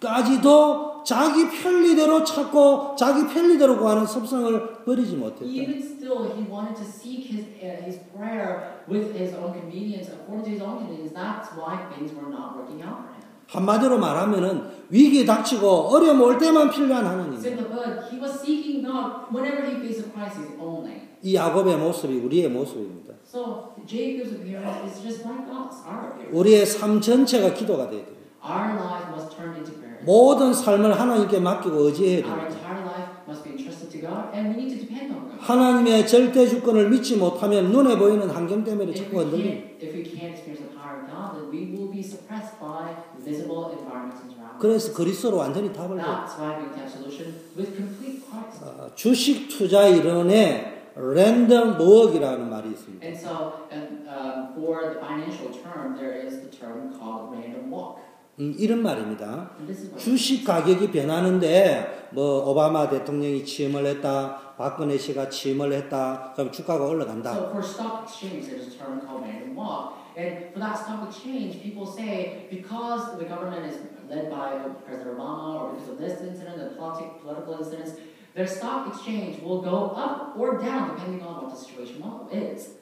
아직까지도 자기 편리대로 찾고 자기 편리대로 구하는 습성을 버리지 못했다. Even still, he wanted to seek his prayer with his own convenience, according to his own convenience. That's why things were not working out for him. 한마디로 말하면은 위기 닥치고 어려움 올 때만 필요한 하나님. Simply put, he was seeking God whenever he faced a crisis only. 이 야곱의 모습이 우리의 모습입니다. So Jacob's appearance is just like us, our appearance. 우리의 삶 전체가 기도가 돼야 돼요. Our life must turn into prayer. 모든 삶을 하나님께 맡기고 의지해야 Our 돼요. entire life must be entrusted to God, and we need to depend on God. 하나님의 절대 주권을 믿지 못하면 눈에 보이는 환경 때문에 자꾸 흔들립니다. If we can't experience the power of God, then we will be suppressed by visible environments and surroundings. 그래서 그리스도로 완전히 답을 줘. That's why we have solution with complete Christ. 주식 투자 이론에 랜덤 워크라는 말이 있습니다. And so, for the financial term, there is the term called random walk. 이런 말입니다. And this is what 주식 가격이 변하는데 뭐 오바마 대통령이 취임을 했다, 박근혜 씨가 취임을 했다, 그럼 주가가 올라간다. So for stock exchange, there's a term called random walk. And for that stock exchange, people say because the government is led by President Obama or because of this incident, the political incidents, their stock exchange will go up or down depending on what the situation is.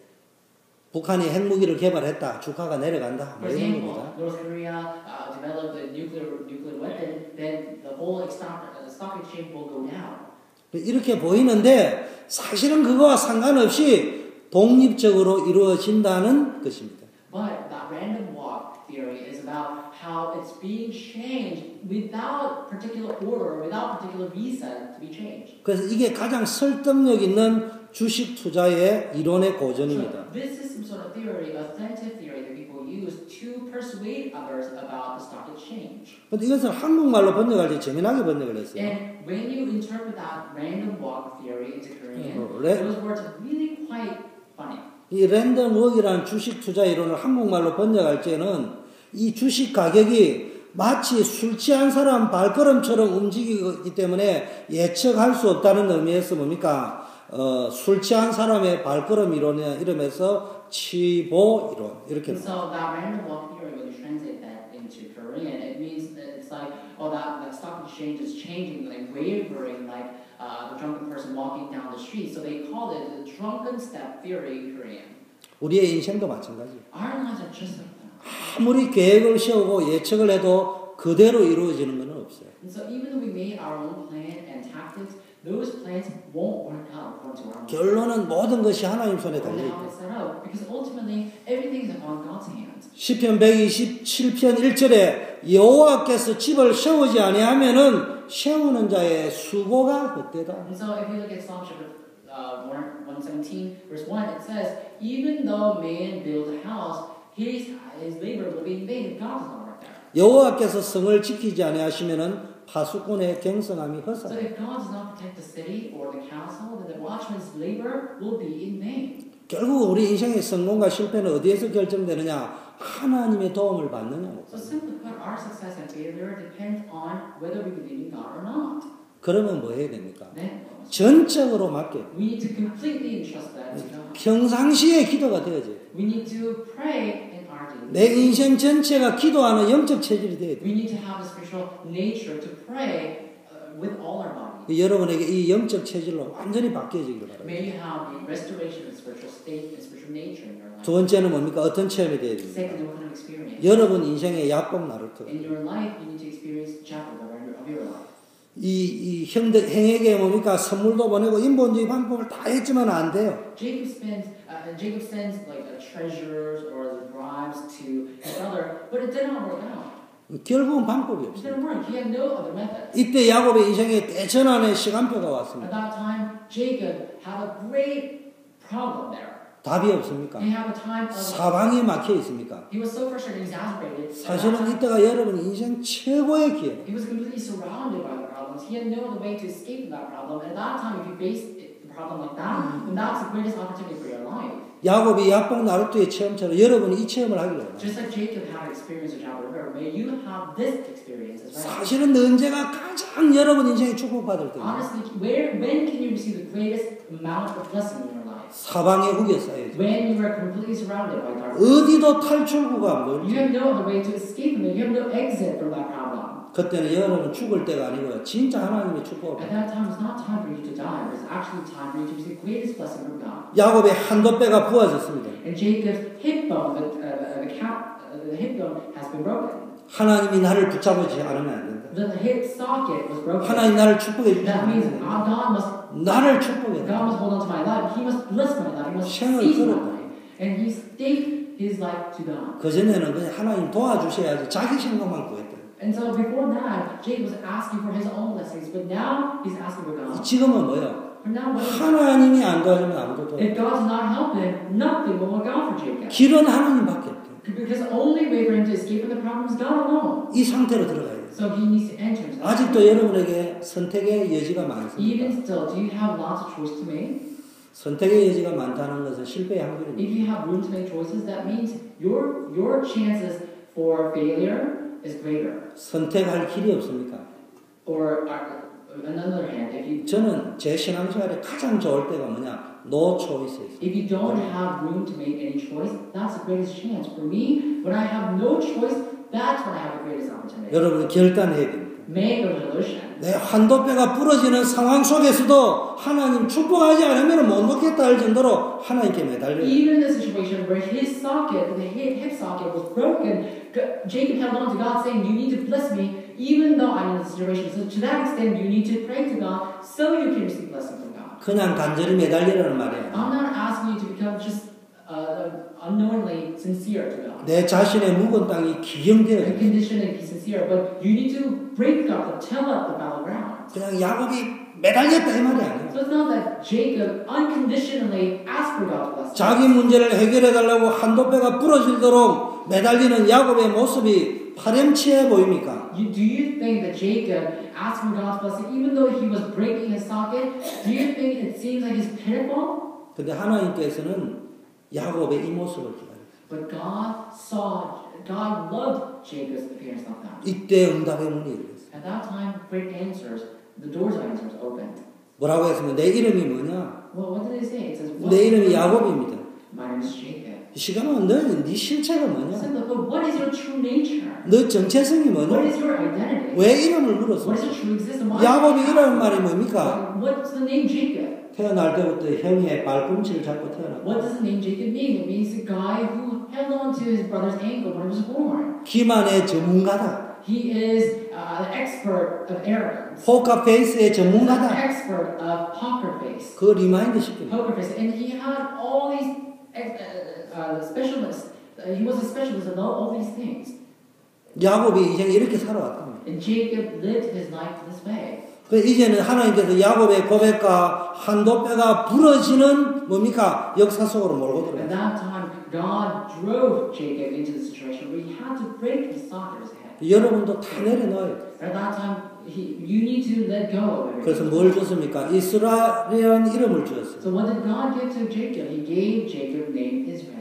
북한이 핵무기를 개발했다, 주가가 내려간다. 뭐 For 이런 example, 겁니다. North Korea developed a nuclear weapon, then the whole stock exchange will go down. 이렇게 보이는데 사실은 그거와 상관없이 독립적으로 이루어진다는 것입니다. But that random walk theory is about how it's being changed without particular order, without particular reason to be changed. 그래서 이게 가장 설득력 있는 주식 투자의 이론의 고전입니다. So this is some sort of theory, authentic theory that people use to persuade others about the stock exchange. 근데 이것을 한국말로 번역할 때 재미나게 번역을 했어요. And when you interpret that random walk theory into Korean, those words are really quite funny. 이 랜덤 워크라는 주식 투자 이론을 한국말로 번역할 때는 이 주식 가격이 마치 술 취한 사람 발걸음처럼 움직이기 때문에 예측할 수 없다는 의미에서 뭡니까? 술 취한 사람의 발걸음 이러면서 치보 이론 이렇게. So that random walk theory, when you translate that into Korean, it means that it's like, oh, that stock exchange is changing, like wavering, like the drunken person walking down the street. So they call it the drunken step theory in Korean. 우리의 인생도 마찬가지. Our lives are just like that. 아무리 계획을 세우고 예측을 해도 그대로 이루어지는 건 없어요. And so even though we made our own plan and tactics, those plans won't work out according to our plans. 결론은 모든 것이 하나님 손에 달려 있다. Because ultimately, everything is on God's hands. 시편 127편 1절에 여호와께서 집을 세우지 아니하면은 세우는 자의 수고가 헛되다. And so if we look at Psalm chapter 117, verse 1, it says, even though man builds a house, his labor will be in vain if God does not work there. 여호와께서 성을 지키지 아니하시면은 파수꾼의 경성함이 So 허사다. if God does not protect the city or the castle, then the watchman's labor will be in vain. 결국 우리 인생의 성공과 실패는 어디에서 결정되느냐? 하나님의 도움을 받느냐. So simply put, our success and failure depends on whether we believe in God or not. 그러면 뭐 해야 됩니까? Then 전적으로 맡겨야 돼요. we need to completely entrust that to God. 평상시에 기도가 되어져요. We need to pray in our daily 내 인생 전체가 기도하는 영적 체질이 돼야 돼요. We need to have a spiritual nature to pray with all our body. 여러분에게 이 영적 체질로 완전히 바뀌어지기를 바랍니다. May you have the restoration of spiritual state and spiritual nature in your life. 두 번째는 뭡니까? 어떤 체험이 돼야 됩니까? Second, what kind of experience? 여러분 인생의 야곱 나루터. In your life, you need to experience the chapel of your life. 이 행에게 뭡니까? 선물도 보내고 인본주의 방법을 다 했지만 안 돼요. Jacob sends like treasures or the bribes to his brother, but it did not work out. 결국은 방법이 It 없어요. didn't work. He had no other method. 이때 야곱의 인생에 대전환의 시간표가 At 왔습니다. that time, Jacob had a great problem there. 답이 없습니까? He had a time of 사방이 막혀 있습니까? he was so frustrated, exasperated. 사실은 이때가 여러분 인생 최고의 기회. He was completely surrounded by the problems. He had no other way to escape from that problem. And at that time, if you face a problem like that, then that's the greatest opportunity for your life. 야곱이 야복 나루토의 체험처럼 여러분이 이 체험을 하기를 원합니다. Just like Jacob had experience with Jabal River, may you have this experience as well. 사실은 언제가 가장 여러분 인생에 축복받을 때입니다. Honestly, when can you receive the greatest amount of blessing in your life? 사방에 후계 쌓여져. When you are completely surrounded by darkness. 어디도 탈출구가 안 보일 You 때. have no other way to escape from it. You have no exit from that problem. 그때는 여러분 죽을 때가 아니고요. 진짜 하나님의 축복을 At 받아요. that time, it's not time for you to die. It's actually time for you to receive the greatest blessing from God. 야곱의 한도뼈가 부어졌습니다. And Jacob's hip bone, the hip bone has been broken. 하나님이 나를 붙잡지 않으면 안 된다. The hip socket was broken. 하나님 나를 축복해 주지 That means 않으면 God must 나를 축복해 God 줘. must hold on to my life. He must bless my life. He must 생을 seize my 걸었다. life. And he stake his life to God. 그전에는 그냥 하나님 도와주셔야지 자기 생각만 구했다. And so before that, Jacob was asking for his own blessings, but now he's asking for God. 지금은 뭐예요? But now what is it? 하나님이 안 도와주면 아무도 도와줘. If God does not help him, nothing will work out for Jacob. 길은 하나님밖에 없대요. Because the only way for him to escape from the problem is God alone. 이 상태로 들어가야 돼요. So he needs to enter into that. 아직도 여러분에게 선택의 여지가 많습니다. Even still, do you have lots of choice to make? 선택의 여지가 많다는 것은 실패의 확률입니다. If you have room to make choices, that means your chances for failure is greater. 선택할 길이 없습니까? Or on another hand, if you 저는 제 신앙생활에 가장 좋을 때가 뭐냐? No choices. if you don't have room to make any choice, that's the greatest chance. For me, when I have no choice, that's when I have the greatest opportunity. 여러분 결단해야 됩니다. Make a resolution. 내 환도뼈가 부러지는 상황 속에서도 하나님 축복하지 않으면 못 먹겠다 할 정도로 하나님께 매달려요. Even in the situation where his socket, the hip socket was broken, Jacob held on to God saying, you need to bless me, even though I'm in this situation. So to that extent, you need to pray to God so you can receive blessing from God. 그냥 간절히 매달리라는 말이에요. I'm not asking you to become just unknowingly sincere to God. 내 자신의 묵은 땅이 The 기경되어요. condition is be sincere, but you need to break up, tell up the battleground. 그냥 야곱이 매달렸다 이 말이 아니에요. So it's not that Jacob unconditionally asked for God to bless him. 자기 문제를 해결해달라고 한도뼈가 부러지도록 매달리는 야곱의 모습이 파렴치해 보입니까? Do you think that Jacob asked for God's blessing even though he was breaking his socket? Do you think it seems like it's pitiful? 근데 하나님께서는 야곱의 이 모습을 기다려요. But God loved Jacob's appearance like that. 이때 응답의 문이 열렸어요. At that time, great answers, the doors of answers opened. 뭐라고 했으면 내 이름이 뭐냐? Well, what did they say? It says, 내 이름이 야곱입니다. My name is Jacob. 이 시간은 네 실체가 It 뭐냐? said, but what is your true nature? 너 정체성이 What 뭐냐? is your identity? 왜 이름을 물었어? What is your true existence? 야곱이라는 말이 뭡니까? What's the name Jacob? 태어날 때부터 형의 발꿈치를 잡고 태어났고 What does the name Jacob mean? It means the guy who held on to his brother's ankle when he was born. 기만의 전문가다. He is an expert of arrogance. 포커페이스의 He's an 전문가다. expert of poker face. 그 리마인드 시킵니다. Poker face. And he had all these specialists. He was a specialist of all these things. 야곱이 인생에 이렇게 살아왔다. And Jacob lived his life this way. 그 이제는 하나님께서 야곱의 고백과 한도뼈가 부러지는 뭡니까? 역사 속으로 몰고 At 들어요. that time, God drove Jacob into the situation where he had to break his socket of his head. 여러분도 다 내려놓아요. At that time, you need to let go of 그래서 everything. 뭘 줬습니까? 이스라엘이라는 이름을 주었어요. So what did God give to Jacob? He gave Jacob the name Israel.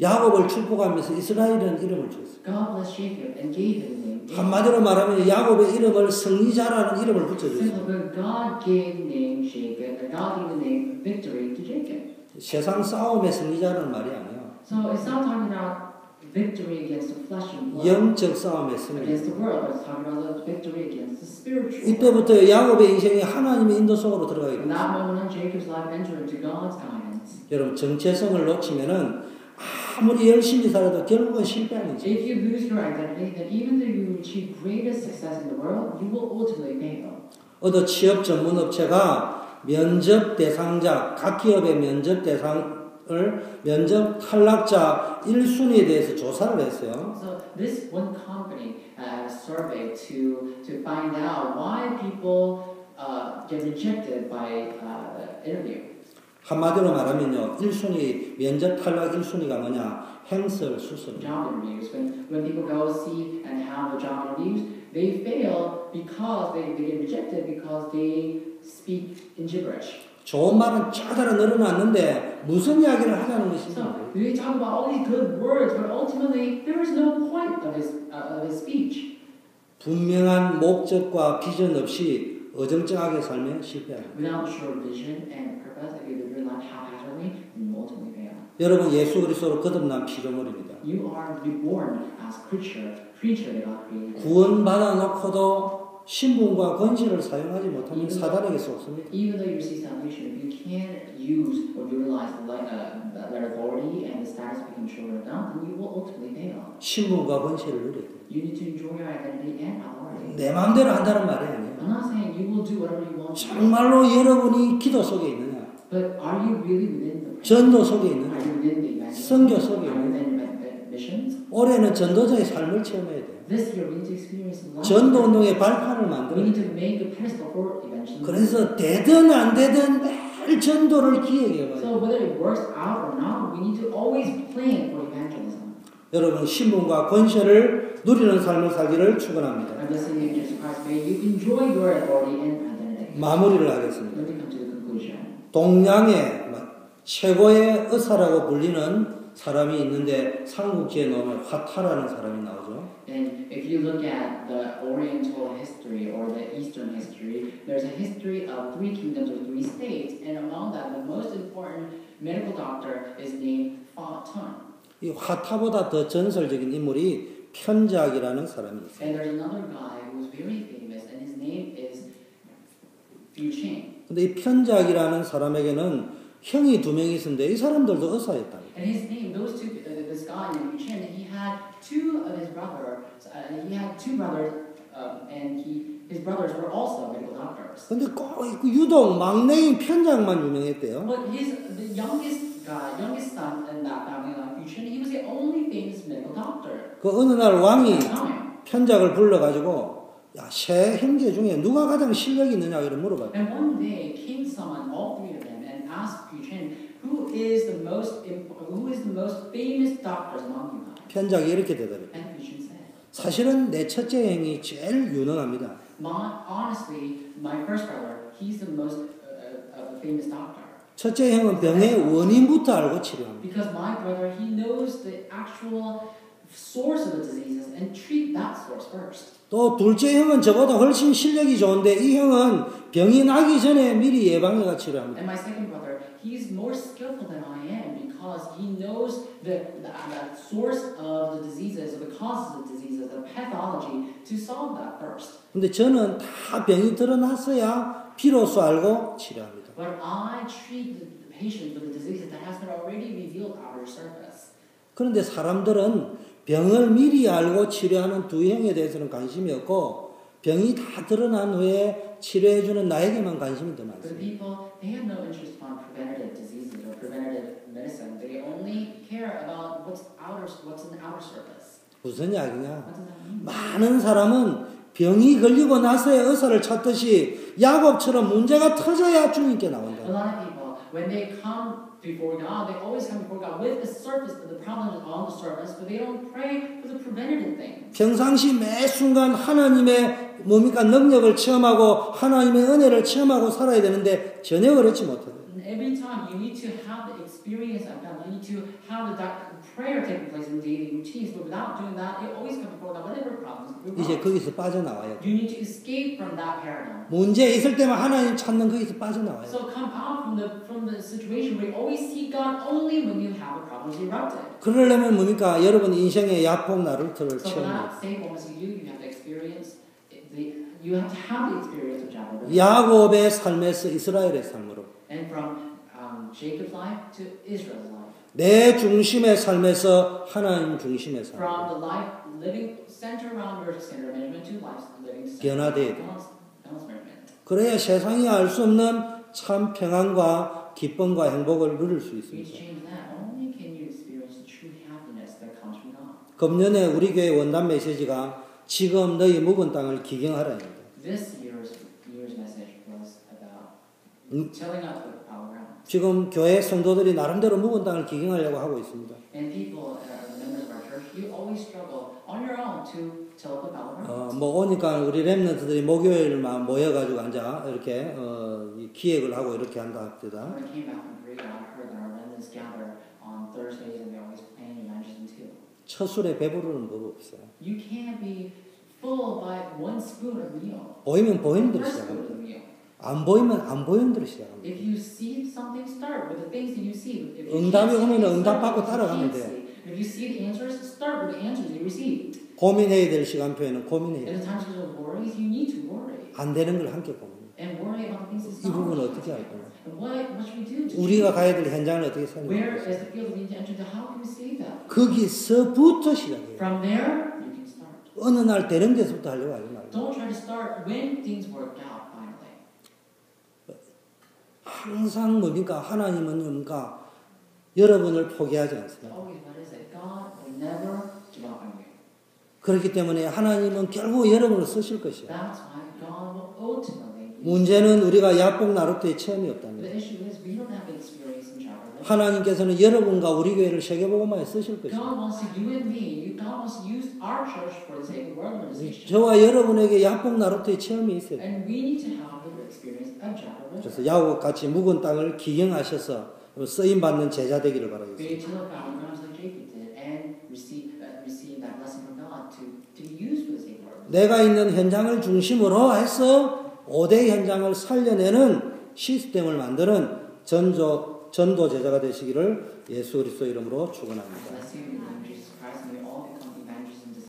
야곱을 축복하면서 이스라엘이라는 이름을 주었어요. God blessed Jacob and gave him the name Israel. 한마디로 말하면 야곱의 이름을 승리자라는 이름을 붙여줬어요. Simply, God gave the name Jacob, and God gave the name victory to Jacob. 세상 싸움의 승리자라는 말이 아니에요. So it's not talking about victory against the flesh and blood, 영적 싸움의 승리. against the world, but it's talking about the victory against the spiritual. 이때부터 야곱의 인생이 하나님의 인도 속으로 들어가게 From 됩니다. that moment on, Jacob's life entered into God's guidance. 여러분 정체성을 놓치면은 아무리 열심히 살아도 결국은 실패하는 거죠. If you lose your identity, then even though you achieve greatest success in the world, you will ultimately fail. 어느 취업 전문 업체가 면접 대상자, 각 기업의 면접 대상을 면접 탈락자 1순위에 대해서 조사를 했어요. So this one company had a survey to find out why people get rejected by interview. 한마디로 말하면요, 1순위 면접 탈락 1순위가 뭐냐? 행설, 수설. Job interviews. When people go see and have the job interviews, they fail because they get rejected because they speak in gibberish. 좋은 말은 짜다라 늘어났는데 무슨 이야기를 하자는 So 것입니까? we talk about all these good words, but ultimately there is no point of his speech. 분명한 목적과 비전 없이 어정쩡하게 살면 실패합니다. Without sure vision and purpose, if you live your life haphazardly, then you ultimately fail. 여러분 예수 그리스도로 거듭난 피조물입니다. You are reborn as creature that God created. 구원받아 놓고도 신분과 권세를 사용하지 못하면 사단에게 속습니다. Even though you receive salvation, if you can't use or utilize that authority and the status of being children of God, then you will ultimately fail. 신분과 권세를 누려야 돼요. You need to enjoy your identity and authority. 내 마음대로 한다는 말이 아니에요. I'm not saying you will do whatever you want. 정말로 여러분이 기도 속에 있느냐? But are you really within the 전도 속에 Are 있느냐? you within the evangelism? 선교 속에 Are you 있느냐? within missions? 올해는 전도자의 삶을 체험해야 돼요. This year we need to experience life. 전도 운동의 발판을 We 만들어야 need to 돼요. make a pedestal for evangelism. 그래서 되든 안 되든 늘 전도를 기획해 봐요. So whether it works out or not, we need to always plan for evangelism. 여러분 신분과 권세를 누리는 삶을 살기를 축원합니다. I'm blessing you in Jesus Christ. May you enjoy your authority and identity. 마무리를 하겠습니다. Let me come to the conclusion. 동양의 최고의 의사라고 불리는 사람이 있는데 삼국지에 나오면 화타라는 사람이 나오죠. And if you look at the Oriental history or the Eastern history, there's a history of 3 kingdoms or 3 states, and among that, the most important medical doctor is named Fa Tun. 이 화타보다 더 전설적인 인물이 편작이라는 사람이 있어요. And there's another guy who's very famous, and his name is Yu Chen. 근데 이 편작이라는 사람에게는 형이 2명이 있었는데 이 사람들도 의사였다. And his name, this guy named Yu Chen, he had 2 of his brothers. He had 2 brothers, and his brothers were also medical doctors. 근데 꼭 유독 막내인 편작만 유명했대요. But the youngest son in that family, Yu Chen, he was the only famous medical doctor. 그 어느 날 왕이 Time. 편작을 불러가지고 야, 세 형제 중에 누가 가장 실력이 있느냐 이렇게 물어봤대요. And one day, king summoned all 3 of them and asked Yu Chen, who is the most famous doctors among you guys? 편작이 이렇게 대답했대요. And Yu Chen said, 사실은 내 첫째 형이 제일 유능합니다. honestly, my first brother, he's the most of a famous doctor. 첫째 형은 병의 원인부터 알고 치료합니다. Because my brother, he knows the actual source of the diseases and treat that source first. 또 둘째 형은 저보다 훨씬 실력이 좋은데 이 형은 병이 나기 전에 미리 예방해가 치료합니다. And my second brother, he's more skillful than I am because he knows the source of the diseases, or the causes of diseases, the pathology, to solve that first. 근데 저는 다 병이 드러났어야 비로소 알고 치료합니다. But I treat the patient with the diseases that has been already revealed outer surface. 그런데 사람들은 병을 미리 알고 치료하는 2 형에 대해서는 관심이 없고 병이 다 드러난 후에 치료해주는 나에게만 관심이 더 But 많습니다. people, they have no interest on preventative diseases or preventative medicine. They only care about what's in the outer surface. 무슨 이야기냐? What does that mean? 많은 사람은 병이 걸리고 나서야 의사를 찾듯이 야곱처럼 문제가 터져야 주님께 나온다. A lot of people, when they come before God, they always come before God with the surface, the problem is on the surface, but they don't pray for the preventative thing. 평상시 매 순간 하나님의 능력을 체험하고 하나님의 은혜를 체험하고 살아야 되는데 전혀 그렇지 못해요. And every time you need to have the experience of God, you need to have the prayer taking place in daily routines, but without doing that, it always comes before God, whatever problems. 이제 거기서 빠져나와요. You need to escape from that paradigm. 문제 있을 때만 하나님 찾는 거기서 빠져나와요. So come out from the situation where you always seek God only when you have a problem erupted. 그러려면 뭡니까? 여러분 인생의 야폭 나루터를 So for 체험해요. that same moments you have to experience you have to have the experience of Jacob. 야곱의 삶에서 이스라엘의 삶으로 And from Jacob's life to Israel's life. 내 중심의 삶에서 하나님 중심의 삶. From the life living center around your center management to life living center. 변화돼야 돼. Balance management. 그래야 세상이 알 수 없는 참 평안과 기쁨과 행복을 누릴 수 You 있습니다. change that. Only can you experience the true happiness that comes from God. 금년에 우리 교회 원단 메시지가 지금 너희 묵은 땅을 기경하라입니다. This year's message was about telling us the power ground. 지금 교회 성도들이 나름대로 묵은 땅을 기경하려고 하고 있습니다. And people, members of our church, you always struggle on your own to tell the power ground. 뭐 오니까 우리 랩런트들이 목요일만 모여가지고 앉아 이렇게 이 기획을 하고 이렇게 한다 합니다. When I came back from Korea, I heard that our members gather on Thursdays and they always plan evangelism too. 첫 술에 배부르는 법 없어요. You can't be full by 1 spoon of meal. 보이면 보이는 대로 First spoon 시작합니다. of meal. 안 보이면 안 보이는 대로 시작합니다. If you see something, start with the things that you see. If you 응답이 can't see 오면 things, 응답받고 start with what 따라가면 you 돼요. can't see. If you see the answers, start with the answers you received. 고민해야 될 시간표에는 고민해야 In 돼요. the times of worries, you need to worry. 안 되는 걸 함께 고민해요. And worry about the things that's 이 부분을 not. 어떻게 할 거냐. And what should we do to 우리가 가야 될 현장을 어떻게 where 살리냐. is the field we need to enter to? How can we save that? 거기서부터 시작해요. From there, you can start. 어느 날 되는 데서부터 하려고 하지 말고. Don't try to start when things work out finally. 항상 뭡니까? 하나님은 뭡니까? 여러분을 포기하지 않습니다. Always, what is it? God will never give up on you. 그렇기 때문에 하나님은 결국 여러분을 쓰실 것이야. That's why God will ultimately use you. 문제는 우리가 야복 나루터의 체험이 The 없다는 거예요. issue is 하나님께서는 여러분과 우리 교회를 세계복음화에 쓰실 것입니다. God wants to you and me. God wants to use our church for the sake of world organization. 저와 여러분에게 야복 나루토의 체험이 있어요. And we need to have the experience of Jacob. 그래서 야곱 같이 묵은 땅을 기경하셔서 쓰임 받는 제자 되기를 바라겠습니다. We need to look out like Jacob did and receive that blessing from God to be used for the sake of world. 내가 있는 현장을 중심으로 해서 5대 현장을 살려내는 시스템을 만드는 전도 제자가 되시기를 예수 그리스도 이름으로 축원합니다. Bless you in the name of Jesus.